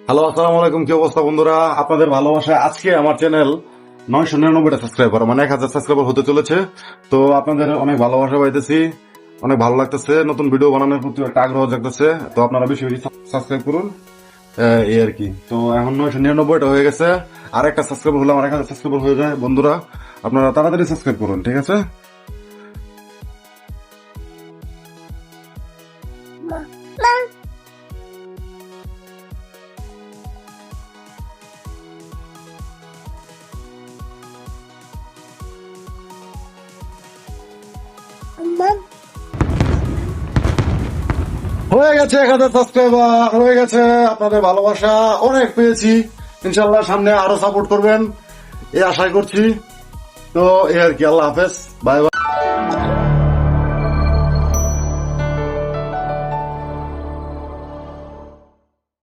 Hello, আসসালামু আলাইকুম। কি অবস্থা বন্ধুরা? আপনাদের ভালোবাসায় আজকে আমার চ্যানেল 999টা সাবস্ক্রাইবার, মানে 1000 সাবস্ক্রাইবার হতে চলেছে। তো আপনাদের অনেক ভালোবাসা পাইতেছি, অনেক ভালো লাগতেছে, নতুন ভিডিও বানানোর প্রতি একটা আগ্রহ জাগতেছে। তো আপনারা বেশি বেশি সাবস্ক্রাইব করুন, এই আর কি। তো এখন 999টা হয়ে গেছে, আর একটা সাবস্ক্রাইবার হলে আমার 1000 সাবস্ক্রাইবার হয়ে যায়। বন্ধুরা, আপনারা তাড়াতাড়ি সাবস্ক্রাইব করুন, ঠিক আছে? হয়ে গেছে 1000 সাবস্ক্রাইবার, হয়ে গেছে। আপনাদের ভালোবাসা অনেক পেয়েছি, ইনশাল্লাহ সামনে আরো সাপোর্ট করবেন এই আশাই করছি। তো এই আর কি, আল্লাহ হাফেজ, বাই বাই।